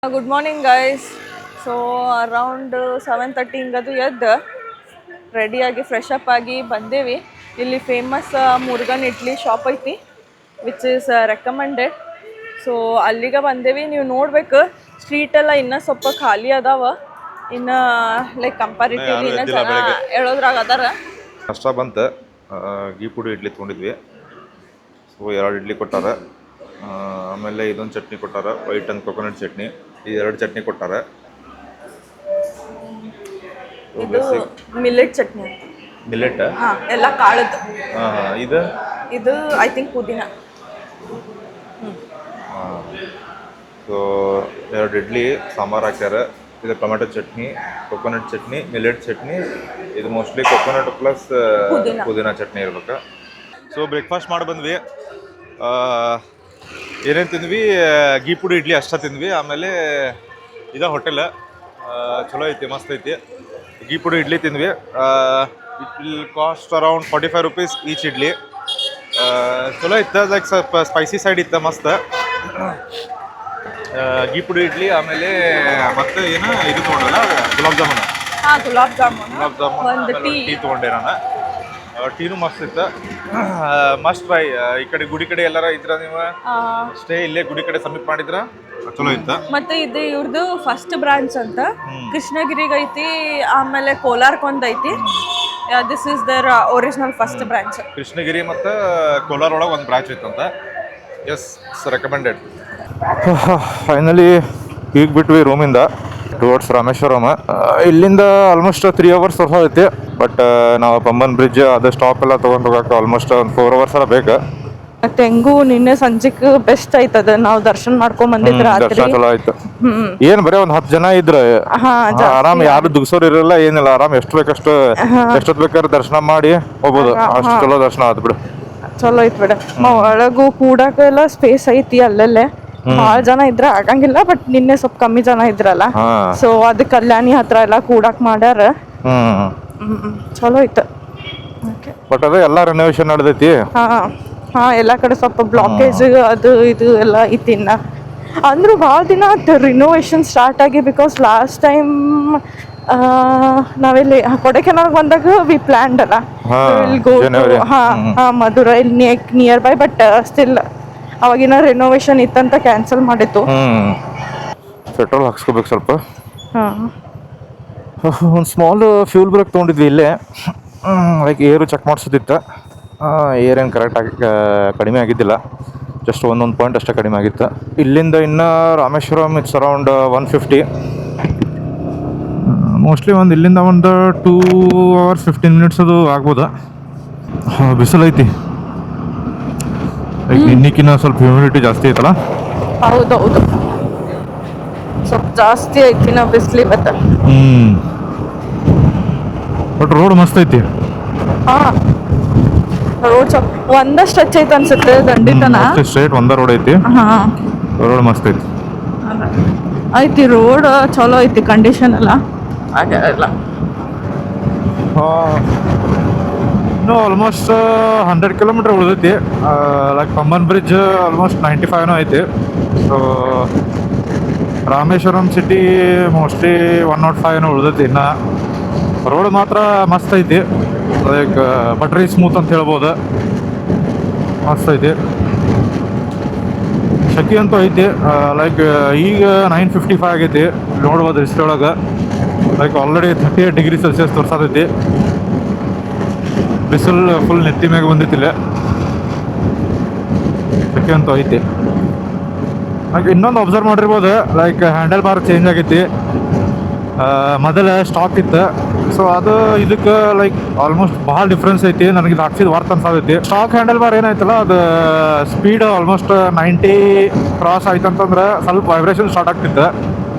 Good morning guys. So around 7:30 ಹಿಂಗದು ಎದ್ದು ರೆಡಿಯಾಗಿ fresh up ಆಗಿ ಬಂದೇವಿ. ಇಲ್ಲಿ ಫೇಮಸ್ ಮುರುಗನ್ ಇಡ್ಲಿ ಶಾಪ್ ಐತಿ ವಿಚ್ ಈಸ್ ರೆಕಮೆಂಡೆಡ್. ಸೊ ಅಲ್ಲಿಗೆ ಬಂದೇವಿ. ನೀವು ನೋಡ್ಬೇಕು ಸ್ಟ್ರೀಟೆಲ್ಲ ಇನ್ನೂ ಸ್ವಲ್ಪ ಖಾಲಿ ಅದಾವ. ಇನ್ನು ಲೈಕ್ ಕಂಪ್ಯಾರಿಟಿವ್ಲಿ ಇನ್ನೂ ಜನ ಹೇಳೋದ್ರಾಗ ಅದಾರ. ಕಷ್ಟ ಬಂತು. ಗೀ ಪುಡಿ ಇಡ್ಲಿ ತೊಗೊಂಡಿದ್ವಿ. ಸೊ 2 ಇಡ್ಲಿ ಕೊಟ್ಟಾರ. ಆಮೇಲೆ ಇದೊಂದು ಚಟ್ನಿ ಕೊಟ್ಟಾರ, ವೈಟ್ ಅಂಡ್ ಕೊಕೊನಟ್ ಚಟ್ನಿ. ಈ 2 ಚಟ್ನಿ ಕೊಟ್ಟಾರ. ಇದು ಮಿಲೆಟ್ ಚಟ್ನಿ. ಮಿಲೆಟ್ ಎಲ್ಲ ಕಾಳದ್ದು. ಇದು ಇದು ಐ ಥಿಂಕ್ ಪುದೀನ. ಸೊ 2 ಇಡ್ಲಿ ಸಾಂಬಾರು ಹಾಕ್ಯಾರ. ಇದು tomato chutney, coconut chutney, millet chutney. ಇದು ಮೋಸ್ಟ್ಲಿ ಕೊಕೊನಟ್ ಪ್ಲಸ್ ಪುದೀನ ಚಟ್ನಿ ಇರ್ಬೇಕು. ಸೊ ಬ್ರೇಕ್ಫಾಸ್ಟ್ ಮಾಡಿ ಬಂದ್ವಿ. ಏನೇನು ತಿಂದ್ವಿ? ಗೀ ಪುಡಿ ಇಡ್ಲಿ ಅಷ್ಟೇ ತಿಂದ್ವಿ. ಆಮೇಲೆ ಇದು ಹೋಟೆಲ್ ಚಲೋ ಐತಿ, ಮಸ್ತ್ ಐತಿ. ಗೀ ಪುಡಿ ಇಡ್ಲಿ ತಿಂದ್ವಿ. It will cost around 45 rupees each idli. ಚಲೋ ಇತ್ತು, ಲೈಕ್ ಸ್ವಲ್ಪ ಸ್ಪೈಸಿ ಸೈಡ್ ಇತ್ತು, ಮಸ್ತ್. ಗೀ ಪುಡಿ ಇಡ್ಲಿ. ಆಮೇಲೆ ಮತ್ತೆ ಏನು ಇದು ತೊಗೊಂಡಲ್ಲ, ಗುಲಾಬ್ ಜಾಮೂನ್ ಟೀ ತೊಗೊಂಡೆ ನಾನು. ಟೀನು ಮಸ್ತ್ ಇತ್ತು, ಮಸ್ಟ್ ಟ್ರೈ. ಈ ಕಡೆ ಗುಡಿ ಕಡೆ ಎಲ್ಲಾರ ಇದ್ರ ನೀವು ಸ್ಟೇ ಇಲ್ಲೇ ಗುಡಿ ಕಡೆ ಸಬ್ಮಿಟ್ ಮಾಡಿದ್ರ ಚಲೋ ಇತ್ತು. ಮತ್ತೆ ಇದು ಇವ್ರದ್ದು ಫಸ್ಟ್ ಬ್ರಾಂಚ್ ಅಂತ ಕೃಷ್ಣಗಿರಿಗೆ ಐತಿ, ಆಮೇಲೆ ಕೋಲಾರಕ್ಕೊಂದು ಐತಿ. This is the original first branch. Krishnagiri ಮತ್ತು ಕೋಲಾರ ಒಳಗೆ ಒಂದು ಬ್ರಾಂಚ್ ಇತ್ತಂತ. Yes, recommended. ಫೈನಲಿ ಈಗ ಬಿಟ್ವಿ ರೂಮಿಂದ ಟುವರ್ಡ್ಸ್ ರಾಮೇಶ್ವರಂ. ಇಲ್ಲಿಂದ ಆಲ್ಮೋಸ್ಟ್ 3 hours ಐತಿ. ಬಟ್ ನಾವು ಪಂಬನ್ ಬ್ರಿಡ್ಜ್ ಅದು ಸ್ಟಾಪ್ ಎಲ್ಲ ತೊಗೊಂಡು ಹೋಗಕ್ಕೆ ಆಲ್ಮೋಸ್ಟ್ ಒಂದು 4 hours ಎಲ್ಲ ಬೇಕು. ಮತ್ತೆ ಹೆಂಗೂ ನಿನ್ನೆ ಸಂಜೆಕ್ ಬೆಸ್ಟ್ ಆಯ್ತದ. ನಾವು ದರ್ಶನ ಮಾಡ್ಕೊಂಡ್ ಬಂದಿದ್ರ. ದರ್ಶನ ಚಲೋ ಆಯ್ತು. ಏನ್ ಬರೀ ಒಂದ್ 10 ಜನ ಇದ್ರೆ ಆರಾಮ್, ಯಾರು ದುಗ್ಸೋರ್ ಇರಲ್ಲ, ಏನಿಲ್ಲ. ಆರಾಮ್ ಎಷ್ಟು ಬೇಕಷ್ಟು ಎಷ್ಟೊತ್ ಬೇಕಾದ್ರೆ ದರ್ಶನ ಮಾಡಿ ಹೋಗ್ಬೋದು. ಅಷ್ಟು ಚಲೋ ದರ್ಶನ ಆಯ್ತು ಬಿಡು. ಚಲೋ ಐತ್ ಬಿಡ. ಒಳಗು ಕೂಡಕ್ಕೆಲ್ಲ ಸ್ಪೇಸ್ ಐತಿ. ಅಲ್ಲಲ್ಲೇ ಭಾಳ ಜನ ಇದ್ರ ಆಗಂಗಿಲ್ಲ, ಬಟ್ ನಿನ್ನೆ ಸ್ವಲ್ಪ ಕಮ್ಮಿ ಜನ ಇದ್ರಲ್ಲ. ಸೊ ಅದ್ ಕಲ್ಯಾಣಿ ಹತ್ರ ಎಲ್ಲ ಕೂಡಕ್ ಮಾಡ್ಯಾರ. ಚಲೋ ಐತ. ಬಟ್ ಅದೇ ಎಲ್ಲ ರೆನೋವೇಷನ್ ನಡೆದೈತಿ. ಹಾ ಎಲ್ಲಾ ಕಡೆ ಸ್ವಲ್ಪ ಬ್ಲಾಕೇಜ್ ಅದು ಇದು ಎಲ್ಲ ಐತಿ. ಇನ್ನ ಅಂದ್ರೂ ಭಾಳ ದಿನ ರಿನೋವೇಷನ್ ಸ್ಟಾರ್ಟ್ ಆಗಿ. ಬಿಕಾಸ್ ಲಾಸ್ಟ್ ಟೈಮ್ ನಾವೆಲ್ಲಿ ಕೊಡೈಕೆನಾಲ್ ಬಂದಾಗ ವಿ ಪ್ಲಾನ್ಡ್ ಅಲ್ಲ, go Madurai near by. But still ಅವಾಗಿನ ರಿನೋವೇಷನ್ ಇತ್ತಂತ ಕ್ಯಾನ್ಸಲ್ ಮಾಡಿತ್ತು. ಪೆಟ್ರೋಲ್ ಹಾಕ್ಸ್ಕೋಬೇಕು ಸ್ವಲ್ಪ. ಒಂದು ಸ್ಮಾಲ್ ಫ್ಯೂಲ್ ಬ್ರೇಕ್ ತೊಗೊಂಡಿದ್ವಿ ಇಲ್ಲೇ. ಲೈಕ್ ಏರು ಚೆಕ್ ಮಾಡಿಸೋದಿತ್ತು. ಏರೇನು ಕರೆಕ್ಟಾಗಿ ಕಡಿಮೆ ಆಗಿದ್ದಿಲ್ಲ, ಜಸ್ಟ್ ಒಂದೊಂದು ಪಾಯಿಂಟ್ ಅಷ್ಟೇ ಕಡಿಮೆ ಆಗಿತ್ತು. ಇಲ್ಲಿಂದ ಇನ್ನು ರಾಮೇಶ್ವರಂ ಇಟ್ಸ್ ಅರೌಂಡ್ 150. ಮೋಸ್ಟ್ಲಿ ಇಲ್ಲಿಂದ ಒಂದು 2 hours 15 minutes ಅದು ಆಗ್ಬೋದು. ಬಿಸಿಲೈತಿ. ಲೈಕ್ ಇನ್ನಿಕ್ಕಿನ್ನ ಸ್ವಲ್ಪ ಹ್ಯೂಮಿಡಿಟಿ ಜಾಸ್ತಿ ಐತಲ್ಲ. ಹೌದೌದು, ಸ್ವಲ್ಪ ಜಾಸ್ತಿ ಐತಿ ನಾವು ಬಿಸಿಲು ಇವತ್ತು. ಬಟ್ ರೋಡ್ ಮಸ್ತ್ ಐತಿ. ರೋಡ್ ಒಂದ ಸ್ಟ್ರೆಚ್ ಐತೆ ಅನ್ಸುತ್ತೆ, ದಂಡಿತನ ಸ್ಟ್ರೇಟ್ ಒಂದ ರೋಡ್ ಐತಿ. ರೋಡ್ ಮಸ್ತ್ ಐತಿ. ಐತಿ ರೋಡ್ ಚಲೋ ಐತಿ, ಕಂಡೀಷನ್ ಎಲ್ಲ ಹಾಗೆಲ್ಲ. ಇನ್ನು ಆಲ್ಮೋಸ್ಟ್ 100 kilometers ಉಳಿದೈತಿ. ಲೈಕ್ ಪಂಬನ್ ಬ್ರಿಡ್ಜ್ ಆಲ್ಮೋಸ್ಟ್ 95 ಐತಿ. ಸೊ ರಾಮೇಶ್ವರಂ ಸಿಟಿ ಮೋಸ್ಟ್ಲಿ 105 ಉಳಿದೈತಿ. ಇನ್ನು ರೋಡ್ ಮಾತ್ರ ಮಸ್ತ್ ಐತಿ. ಲೈಕ್ ಬಟ್ರಿ ಸ್ಮೂತ್ ಅಂತ ಹೇಳ್ಬೋದು, ಮಸ್ತ್ ಐತಿ. ಶೆಕೆ ಅಂತೂ ಐತಿ. ಲೈಕ್ ಈಗ 9:55 ಆಗೈತಿ. ನೋಡ್ಬೋದು ಹಿಸ್ಟ್ರಿ ಒಳಗೆ. Like already 38 degrees Celsius ತೋರ್ಸತೈತಿ. ಬಿಸಿಲು ಫುಲ್ ನೆತ್ತಿ ಮ್ಯಾಗ ಬಂದೈತಿಲ್ಲ. ಶೆಕೆ ಅಂತೂ ಐತಿ. ಲೈಕ್ ಇನ್ನೊಂದು ಅಬ್ಸರ್ವ್ ಮಾಡಿರ್ಬೋದು, ಲೈಕ್ ಹ್ಯಾಂಡಲ್ ಬಾರ್ ಚೇಂಜ್ ಆಗೈತಿ. ಮೊದಲು ಸ್ಟಾಕ್ ಇತ್ತು. ಸೊ ಅದು ಇದಕ್ಕೆ ಲೈಕ್ ಆಲ್ಮೋಸ್ಟ್ ಭಾಳ ಡಿಫ್ರೆನ್ಸ್ ಐತಿ. ನನಗೆ ಇದು ಹಾಕ್ಸಿದ ವರ್ತ್ ಅನ್ಸಾದೈತಿ. ಸ್ಟಾಕ್ ಹ್ಯಾಂಡಲ್ ಬಾರ್ ಏನಾಯ್ತಲ್ಲ, ಅದು ಸ್ಪೀಡ್ ಆಲ್ಮೋಸ್ಟ್ 90 ಕ್ರಾಸ್ ಆಯ್ತಂತಂದ್ರೆ ಸ್ವಲ್ಪ ವೈಬ್ರೇಷನ್ ಸ್ಟಾರ್ಟ್ ಆಗ್ತಿತ್ತು.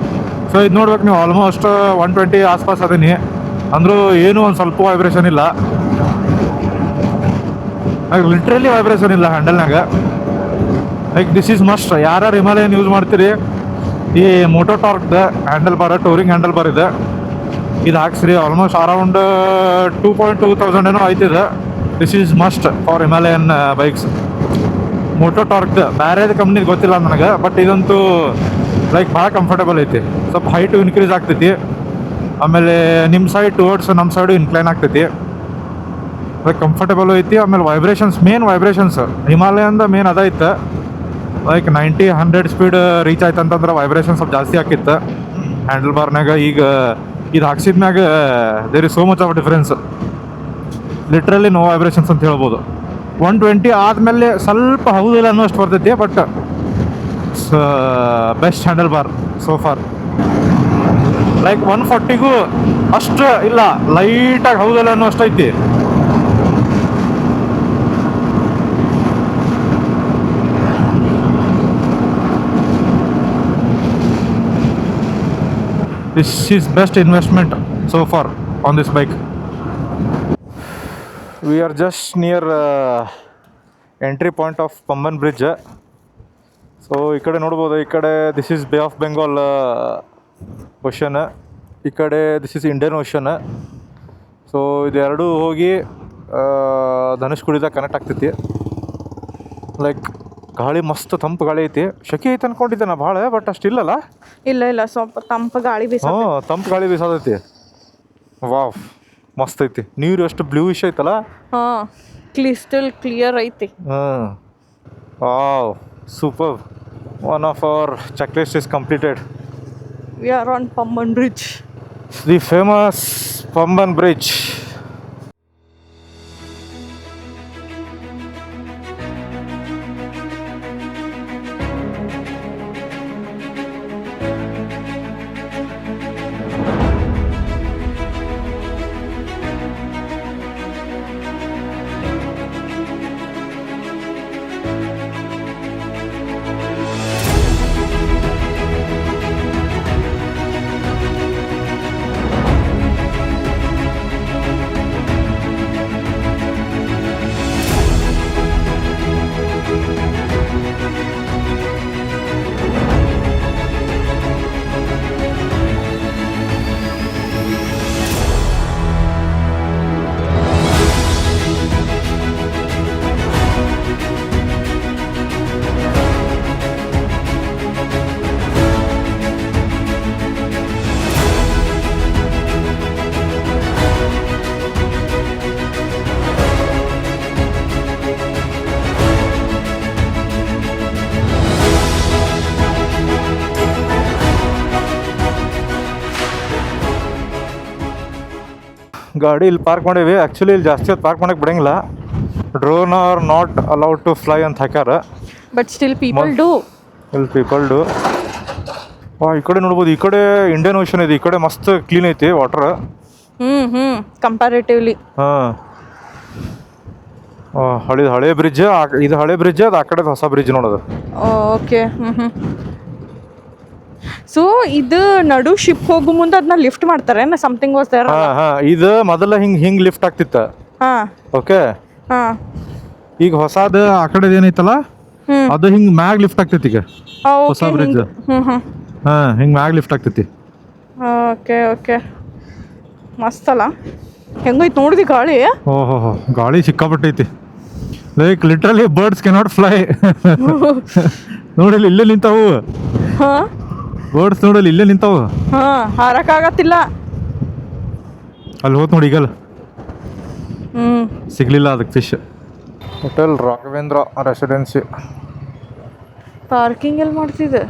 ಸೊ ಇದು ನೋಡ್ಬೇಕು ನೀವು, ಆಲ್ಮೋಸ್ಟ್ 120 ಆಸ್ಪಾಸ್ ಅದೀನಿ ಅಂದರೂ ಏನೂ ಒಂದು ಸ್ವಲ್ಪ ವೈಬ್ರೇಷನ್ ಇಲ್ಲ. ಲಿಟ್ರಲಿ ವೈಬ್ರೇಷನ್ ಇಲ್ಲ ಹ್ಯಾಂಡಲ್ನಾಗ. Like this is must. ಯಾರು ಹಿಮಾಲಯನ್ ಯೂಸ್ ಮಾಡ್ತೀರಿ, ಈ ಮೋಟೋ ಟಾರ್ಕ್ದ handle bar, touring handle bar ಇದೆ. ಇದು ಹಾಕ್ಸ್ರಿ. ಆಲ್ಮೋಸ್ಟ್ ಅರೌಂಡ್ 2,200 ಏನೋ ಆಯ್ತಿದೆ. This is must for Himalayan bikes. Moto ಟಾರ್ಕ್ದ ಬೇರೆ ಕಂಪ್ನಿದು ಗೊತ್ತಿಲ್ಲ ನನಗೆ, ಬಟ್ ಇದಂತೂ ಲೈಕ್ ಭಾಳ ಕಂಫರ್ಟಬಲ್ ಐತಿ. ಸ್ವಲ್ಪ ಹೈಟು ಇನ್ಕ್ರೀಸ್ ಆಗ್ತೈತಿ. ಆಮೇಲೆ ನಿಮ್ಮ ಸೈಡ್ ಟುವರ್ಡ್ಸ್ ನಮ್ಮ ಸೈಡು ಇನ್ಕ್ಲೈನ್ ಆಗ್ತೈತಿ. ಲೈಕ್ ಕಂಫರ್ಟಬಲ್ ಐತಿ. ಆಮೇಲೆ ಮೇನ್ ವೈಬ್ರೇಷನ್ಸ್ ಹಿಮಾಲಯಂದ ಮೇನ್ ಅದ ಇತ್ತು. ಲೈಕ್ 90-100 ಸ್ಪೀಡ್ ರೀಚ್ ಆಯ್ತು ಅಂತಂದ್ರೆ ವೈಬ್ರೇಷನ್ ಸ್ವಲ್ಪ ಜಾಸ್ತಿ ಆಕಿತ್ತು ಹ್ಯಾಂಡಲ್ ಬಾರ್ನಾಗ. ಈಗ ಇದು ಹಾಕ್ಸಿದ್ಮ್ಯಾಗ there is so much of difference. Literally no vibrations ಅಂತ ಹೇಳ್ಬೋದು. 120 ಆದಮೇಲೆ ಸ್ವಲ್ಪ ಹೌದಿಲ್ಲ ಅನ್ನೋಷ್ಟು ಬರ್ತೈತಿ, but best handle bar so far. Like 140ಗೂ ಅಷ್ಟು ಇಲ್ಲ, ಲೈಟಾಗಿ ಹೌದಿಲ್ಲ ಅನ್ನೋ ಅಷ್ಟು ಐತಿ. This is best investment so far on this bike. We are just near entry point of Pamban Bridge. So ಈ ಕಡೆ ನೋಡ್ಬೋದು, ಈ ಕಡೆ this is bay of Bengal ocean, ಈ ಕಡೆ this is Indian ocean. So ಇದೆರಡೂ ಹೋಗಿ ಧನುಷ್ಕುಡಿದಾಗ ಕನೆಕ್ಟ್ ಆಗ್ತೈತಿ. ಲೈಕ್ ಗಾಳಿ ಮಸ್ತ್ ತಂಪು ಗಾಳಿ ಐತಿ. ಶೆಕೆ ಐತೆ ಅನ್ಕೊಂಡಿದ್ದೆ ನಾ ಭಾಳ, ಬಟ್ ಅಷ್ಟಿಲ್ಲಲ್ಲ. ಇಲ್ಲ ಸ್ವಲ್ಪ ತಂಪು ಗಾಳಿ ಬೀಸ. ತಂಪು ಗಾಳಿ ಬೀಸೋದೈತಿ. ವಾವ್ ಮಸ್ತ್ ಐತಿ. ನೀರು ಎಷ್ಟು ಬ್ಲೂಯಿಶ್ ಐತಲ್ಲ. ಕ್ರಿಸ್ಟಲ್ ಕ್ಲಿಯರ್ ಐತಿ. Wow super. One of our checklist is completed. We are on Pamban Bridge. The famous Pamban Bridge. ಗಾಡಿ ಇಲ್ಲಿ ಪಾರ್ಕ್ ಮಾಡೀವಿ. ಆ್ಯಕ್ಚುಲಿ ಇಲ್ಲಿ ಜಾಸ್ತಿ ಹೊತ್ತು ಪಾರ್ಕ್ ಮಾಡಕ್ಕೆ ಬಿಡಂಗಿಲ್ಲ. Drone are not allowed to fly ಅಂತ ಹಾಕ್ಯಾರ. But still people do. ಇಲ್ಲಿ ಪೀಪಲ್ ಡೂ. ಈ ಕಡೆ ನೋಡ್ಬೋದು, ಈ ಕಡೆ ಇಂಡಿಯನ್ ಓಷನ್ ಇದೆ. ಈ ಕಡೆ ಮಸ್ತ್ ಕ್ಲೀನ್ ಐತಿ ವಾಟರ್. ಕಂಪ್ಯಾರಿಟಿವ್ಲಿ. ಹಳೆ ಬ್ರಿಡ್ಜ್. ಇದು ಹಳೆ ಬ್ರಿಡ್ಜ್, ಅದು ಆ ಕಡೆ ಹೊಸ ಬ್ರಿಡ್ಜ್ ನೋಡೋದು. ಓಕೆ. ಸೊ ಇದು ನಡು ಶಿಪ್ ಹೋಗೋ ಮುಂದೆ ಅದನ್ನ ಲಿಫ್ಟ್ ಮಾಡ್ತಾರೆ ಸಮಥಿಂಗ್ ವಾಸ್ ದೇರ್. ಇದು ಮೊದಲ ಹಿಂಗ್ ಲಿಫ್ಟ್ ಆಗ್ತಿತ್ತ. ಓಕೆ. ಈಗ ಹೊಸದ ಆ ಕಡೆ ಏನೈತಲ್ಲ ಅದು ಹಿಂಗ್ ಮ್ಯಾಗ್ ಲಿಫ್ಟ್ ಆಗ್ತೈತಿ. ಈಗ ಹೊಸ ಬ್ರಿಡ್ಜ್ ಹಿಂಗ್ ಮ್ಯಾಗ್ ಲಿಫ್ಟ್ ಆಗ್ತೈತಿ. ಓಕೆ ಮಸ್ತ್ ಅಲ್ಲ. ಹೆಂಗೈತಿ ನೋಡಿದಿ ಗಾಳಿ. ಓಹೋ ಗಾಳಿ ಸಿಕ್ಕಾಪಟ್ಟೈತಿ. Like literally birds cannot fly. ನೋಡಿಲ್ಲ ಇಲ್ಲೇ ನಿಂತಾವು. ಬರ್ಡ್ಸ್ ನೋಡಲ್ಲ ಇಲ್ಲೇ ನಿಂತಾವು. ಹಾರಕ್ಕಾಗತ್ತಿಲ್ಲ. ಅಲ್ಲಿ ಹೋತ್ ನೋಡಿ ಈಗಲ್ಲ ಸಿಗ್ಲಿಲ್ಲ ಅದಕ್ಕೆ fish. Hotel Raghavendra residency. Parking ಎಲ್ಲಿ ಮಾಡ್ತಿದ್ದೆ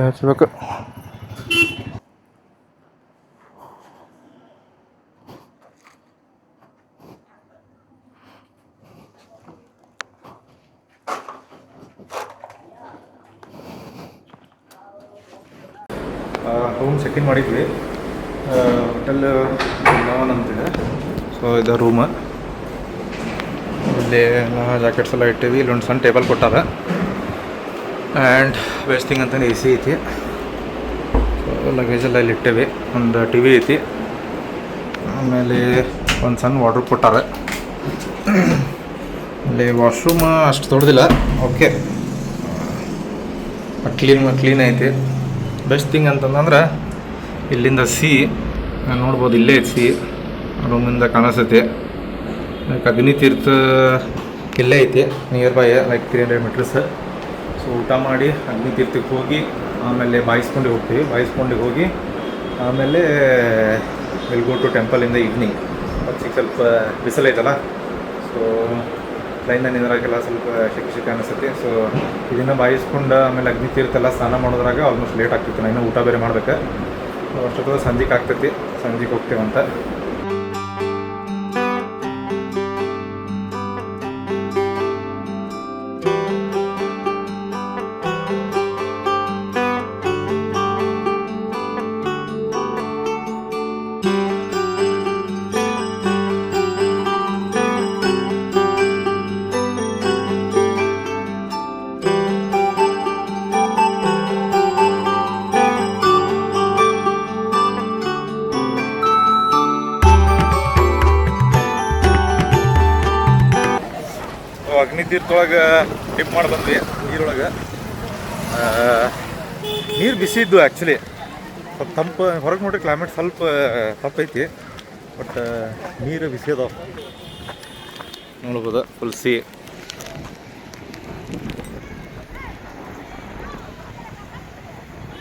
ಹಚ್ಬೇಕು. ರೂಮ್ ಚೆಕ್ ಇನ್ ಮಾಡಿದ್ವಿ. ಹೋಟೆಲ್ ಲಾನ್ ಅಂತಿದೆ. ಸೊ ಇದು ರೂಮ್. ಇಲ್ಲಿ ಜಾಕೆಟ್ಸ್ ಎಲ್ಲ ಇಟ್ಟಿವಿ. ಇಲ್ಲೊಂದು ಸಣ್ಣ ಟೇಬಲ್ ಕೊಟ್ಟಾರ. ಆ್ಯಂಡ್ ವೇಸ್ಟಿಂಗ್ ಅಂತಲೇ AC ಐತಿ. ಸೊ ಲಗೇಜ್ ಎಲ್ಲ ಇಲ್ಲಿ ಇಟ್ಟೇವಿ. ಒಂದು TV ಐತಿ. ಆಮೇಲೆ ಒಂದು ಸಣ್ಣ ವಾರ್ಡ್ರೋಬ್ ಕೊಟ್ಟಾರ. ಇಲ್ಲಿ ವಾಶ್ರೂಮ್ ಅಷ್ಟು ದೊಡ್ಡದಿಲ್ಲ. ಓಕೆ ಕ್ಲೀನ್ ಐತಿ. ಬೆಸ್ಟ್ ಥಿಂಗ್ ಅಂತಂದ್ರೆ ಇಲ್ಲಿಂದ ನೋಡ್ಬೋದು. ಇಲ್ಲೇ ಐತಿ ಸಿ. ರೂಮಿಂದ ಕಾಣಿಸ್ತೈತಿ. ಲೈಕ್ ಅಗ್ನಿ ತೀರ್ಥ ಇಲ್ಲೇ ಐತಿ nearby, like 300 metres. So ಊಟ ಮಾಡಿ ಅಗ್ನಿ ತೀರ್ಥಕ್ಕೆ ಹೋಗಿ ಆಮೇಲೆ ಬಾಯಿಸ್ಕೊಂಡು ಹೋಗ್ತೀವಿ. ಬಾಯಿಸ್ಕೊಂಡು ಹೋಗಿ ಆಮೇಲೆ will go to temple in the evening. ಈಗ ಸ್ವಲ್ಪ ಬಿಸಿಲೈತಲ್ಲ, ಸೊ ಲೈನ್ನ ನಿಂದ್ರಾಗೆಲ್ಲ ಸ್ವಲ್ಪ ಶೆಕೆ ಅನಿಸುತ್ತೆ. ಸೊ ಇದನ್ನು ಬಾಯಿಸ್ಕೊಂಡು ಆಮೇಲೆ ಅಗ್ನಿ ತೀರ್ಥ ಎಲ್ಲ ಸ್ನಾನ ಮಾಡೋದ್ರಾಗ ಆಲ್ಮೋಸ್ಟ್ ಲೇಟ್ ಆಗ್ತಿತ್ತು. ನಾನು ಇನ್ನೂ ಊಟ ಬೇರೆ ಮಾಡ್ಬೇಕು. ಅಷ್ಟೊತ್ತದ ಸಂಜೆಗೆ ಆಗ್ತೈತಿ, ಸಂಜೆಗೆ ಹೋಗ್ತೀವಂತ. ಅಗ್ನಿ ತೀರ್ಥೊಳಗೆ ಡಿಪ್ ಮಾಡಿ ಬಂದ್ವಿ ನೀರೊಳಗೆ. ನೀರು ಬಿಸಿ ಇದ್ದು ಆ್ಯಕ್ಚುಲಿ ಸ್ವಲ್ಪ ತಂಪು. ಹೊರಗೆ ನೋಡ್ರಿ ಕ್ಲೈಮೇಟ್ ಸ್ವಲ್ಪ ತಂಪೈತಿ, ಬಟ್ ನೀರು ಬಿಸಿ ಅದಾವ ನೋಡ್ಬೋದು. ಫುಲ್ ಸಿ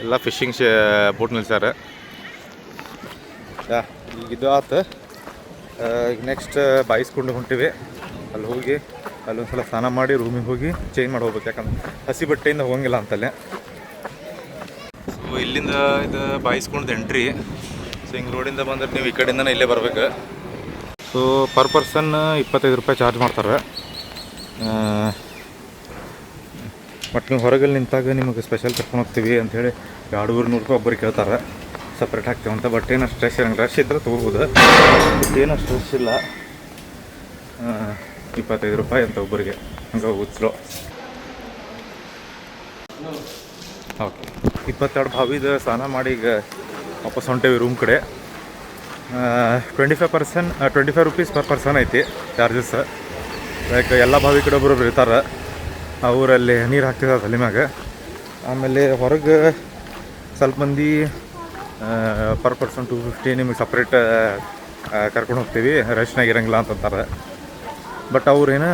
ಎಲ್ಲ ಫಿಶಿಂಗ್ ಬೋಟ್ ನಿಲ್ಸ್ಯಾರ. ಈಗ ಇದು ಆತು. ಈಗ ನೆಕ್ಸ್ಟ್ ಬಾಯಿಸ್ಕೊಂಡು ಹೊಂಟಿವಿ. ಅಲ್ಲಿ ಹೋಗಿ ಅಲ್ಲೊಂದ್ಸಲ ಸ್ನಾನ ಮಾಡಿ ರೂಮಿಗೆ ಹೋಗಿ ಚೇಂಜ್ ಮಾಡಿ ಹೋಗ್ಬೇಕು, ಯಾಕಂದ್ರೆ ಹಸಿ ಬಟ್ಟೆಯಿಂದ ಹೋಗಂಗಿಲ್ಲ ಅಂತಲ್ಲೇ. ಸೊ ಇಲ್ಲಿಂದ ಇದು ಬಾಯಿಸ್ಕೊಂಡು ಎಂಟ್ರಿ. ಸೊ ಹಿಂಗೆ ರೋಡಿಂದ ಬಂದ್ರೆ ನೀವು ಈ ಕಡೆಯಿಂದನೇ ಇಲ್ಲೇ ಬರ್ಬೇಕು. ಸೊ ಪರ್ ಪರ್ಸನ್ 25 ರೂಪಾಯಿ ಚಾರ್ಜ್ ಮಾಡ್ತಾರೆ. ಬಟ್ ನೀವು ಹೊರಗಲ್ಲಿ ನಿಂತಾಗ ನಿಮಗೆ ಸ್ಪೆಷಲ್ ಕರ್ಕೊಂಡು ಹೋಗ್ತೀವಿ ಅಂಥೇಳಿ 200-300 ರೂಪಾಯಿ ಒಬ್ಬರಿಗೆ ಕೇಳ್ತಾರೆ, ಸಪ್ರೇಟ್ ಹಾಕ್ತೀವಂತ. ಬಟ್ ಏನು ಸ್ಟ್ರೆಸ್ ಇರಂಗಿಲ್ಲ, ರಶ್ ಇದ್ರೆ ತೊಗೋಬೋದು. ಬಟ್ ಏನು ಸ್ಟ್ರೆಸ್ ಇಲ್ಲ. 25 ರೂಪಾಯಿ ಅಂತ ಒಬ್ಬರಿಗೆ, ಹಂಗೆ ಹೋಗುತ್ತೆ ಸ್ಲೋ. ಓಕೆ, 22 ಬಾವಿದ ಸ್ನಾನ ಮಾಡಿ ಈಗ ವಾಪಸ್ ಹೊಂಟೇವಿ ರೂಮ್ ಕಡೆ. 25 ರೂಪೀಸ್ ಪರ್ ಪರ್ಸನ್ ಐತಿ ಚಾರ್ಜಸ್. ಲೈಕ್ ಎಲ್ಲ ಬಾವಿ ಕಡೆ ಒಬ್ಬರು ಇರ್ತಾರೆ, ಅವರಲ್ಲಿ ನೀರು ಹಾಕ್ತಿದ್ದಾರೆ ತಲೆ ಮ್ಯಾಗ. ಆಮೇಲೆ ಹೊರಗೆ ಸ್ವಲ್ಪ ಮಂದಿ ಪರ್ ಪರ್ಸನ್ 250 ನಿಮಗೆ ಸಪ್ರೇಟ್ ಕರ್ಕೊಂಡು ಹೋಗ್ತೀವಿ, ರಶ್ನಾಗ ಇರಂಗಿಲ್ಲ ಅಂತಂತಾರೆ. ಬಟ್ ಅವ್ರೇನು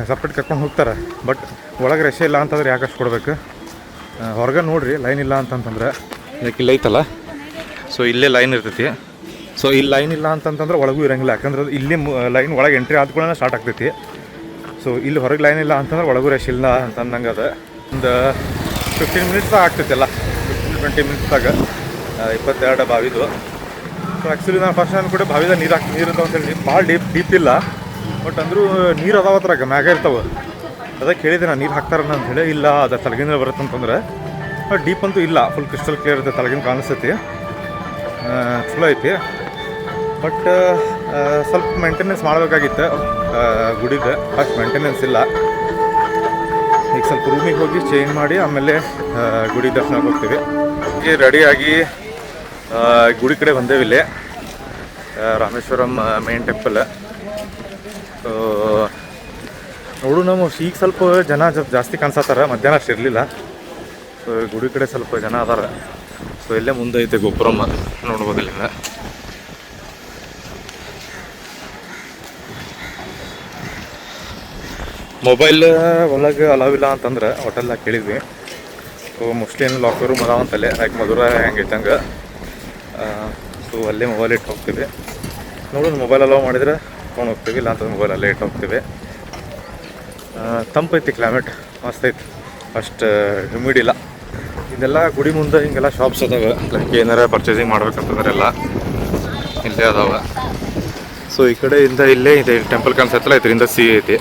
ಸಪ್ರೇಟ್ ಕರ್ಕೊಂಡು ಹೋಗ್ತಾರೆ. ಬಟ್ ಒಳಗೆ ರಶ್ ಇಲ್ಲ ಅಂತಂದ್ರೆ ಯಾಕಷ್ಟು ಕೊಡ್ಬೇಕು. ಹೊರಗೆ ನೋಡಿರಿ ಲೈನ್ ಇಲ್ಲ ಅಂತಂತಂದ್ರೆ, ಯಾಕೆ ಇಲ್ಲ ಐತಲ್ಲ, ಸೊ ಇಲ್ಲೇ ಲೈನ್ ಇರ್ತೈತಿ. ಸೊ ಇಲ್ಲಿ ಲೈನ್ ಇಲ್ಲ ಅಂತಂತಂದ್ರೆ ಒಳಗೂ ಇರಂಗಿಲ್ಲ, ಯಾಕಂದ್ರೆ ಇಲ್ಲಿ ಲೈನ್ ಒಳಗೆ ಎಂಟ್ರಿ ಆದ ಕೂಡ ಸ್ಟಾರ್ಟ್ ಆಗ್ತೈತಿ. ಸೊ ಇಲ್ಲಿ ಹೊರಗೆ ಲೈನ್ ಇಲ್ಲ ಅಂತಂದ್ರೆ ಒಳಗೂ ರಶ್ ಇಲ್ಲ ಅಂತಂದಂಗೆ ಅದು ಒಂದು 15 ಮಿನಿಟ್ಸ್ ಆಗ್ತೈತಿಲ್ಲ, 15-20 ಮಿನಿಟ್ಸಾಗ 22 ಬಾವಿದು. ಸೊ ಆ್ಯಕ್ಚುಲಿ ನಾನು ಫಸ್ಟ್ ನಾನು ಕೂಡ ಬಾವಿದ ನೀರು ಇರ್ತಾವೆ ಅಂತೇಳಿ ಭಾಳ ಡೀಪ್ ಇಲ್ಲ. ಬಟ್ ಅಂದರೂ ನೀರು ಅದಾವ ಅದ್ರಾಗ ಮ್ಯಾಗ ಇರ್ತಾವೆ. ಅದಕ್ಕೆ ಹೇಳಿದೆ ನಾನು ನೀರು ಹಾಕ್ತಾರನ್ನ ಅಂಥೇಳಿ. ಇಲ್ಲ ಅದು ತಳಗಿಂದ ಬರುತ್ತೆ ಅಂತಂದ್ರೆ ಡೀಪ್ ಅಂತೂ ಇಲ್ಲ, ಫುಲ್ ಕ್ರಿಸ್ಟಲ್ ಕ್ಲಿಯರ್ ಇರುತ್ತೆ, ತಳಗಿಂದ ಕಾಣಿಸ್ತೈತಿ, ಚಲೋ ಐತಿ. ಬಟ್ ಸ್ವಲ್ಪ ಮೇಂಟೆನೆನ್ಸ್ ಮಾಡಬೇಕಾಗಿತ್ತು ಗುಡಿಗೆ, ಅಷ್ಟು ಮೇಂಟೆನೆನ್ಸ್ ಇಲ್ಲ. ಈಗ ಸ್ವಲ್ಪ ರೂಮಿಗೆ ಹೋಗಿ ಚೇಂಜ್ ಮಾಡಿ ಆಮೇಲೆ ಗುಡಿ ದರ್ಶನಕ್ಕೆ ಹೋಗ್ತೀವಿ. ಈಗ ರೆಡಿಯಾಗಿ ಗುಡಿ ಕಡೆ ಬಂದೇವಿ. ಇಲ್ಲೇ ರಾಮೇಶ್ವರಂ ಮೇನ್ ಟೆಂಪಲ್. ಸೊ ನೋಡು, ನಾವು ಈಗ ಸ್ವಲ್ಪ ಜನ ಜಾಸ್ತಿ ಕಾಣಿಸ್ತಾರೆ, ಮಧ್ಯಾಹ್ನ ಅಷ್ಟು ಇರಲಿಲ್ಲ. ಸೊ ಗುಡಿ ಕಡೆ ಸ್ವಲ್ಪ ಜನ ಅದಾರ. ಸೊ ಇಲ್ಲೇ ಮುಂದೆ ಐತೆ ಗೋಪುರಮ್ಮ, ನೋಡ್ಬೋದು ಇಲ್ಲಿಂದ. ಮೊಬೈಲ್ ಒಳಗೆ ಅಲಾವಿಲ್ಲ ಅಂತಂದ್ರೆ ಹೋಟೆಲ್ದಾಗ ಕೇಳಿದ್ವಿ. ಸೊ ಮೋಸ್ಟ್ಲಿ ಏನು ಲಾಕರ್ ರೂಮ್ ಅದಾವಂತಲ್ಲೇ, ಲೈಕ್ ಮಧುರ ಹೆಂಗೈತೆ ಹಂಗೆ. ಸೊ ಅಲ್ಲೇ ಮೊಬೈಲ್ ಇಟ್ಟು ಹೋಗ್ತೀವಿ. ನೋಡೋಣ, ಮೊಬೈಲ್ ಅಲೋ ಮಾಡಿದ್ರೆ ತೊಗೊಂಡು ಹೋಗ್ತೀವಿ, ಇಲ್ಲ ಅಂತಂದ್ರೆ ಮೊಬೈಲ್ ಅಲ್ಲೇ ಇಟ್ಟು ಹೋಗ್ತೀವಿ. ತಂಪೈತಿ ಕ್ಲೈಮೇಟ್, ಮಸ್ತ್ ಐತಿ, ಅಷ್ಟು ಹ್ಯೂಮಿಡ್ ಇಲ್ಲ. ಇದೆಲ್ಲ ಗುಡಿ ಮುಂದೆ ಹಿಂಗೆಲ್ಲ ಶಾಪ್ಸ್ ಅದಾವೆ, ಲೈಕ್ ಏನಾರ ಪರ್ಚೇಸಿಂಗ್ ಮಾಡ್ಬೇಕಂತಂದ್ರೆ ಎಲ್ಲ ಇಲ್ಲೇ ಅದಾವೆ. ಸೊ ಈ ಕಡೆಯಿಂದ ಇಲ್ಲೇ ಇದೆ ಟೆಂಪಲ್ ಕಾಣಿಸತ್ತಲ್ಲ, ಇದರಿಂದ ಸಿ ಐತಿ.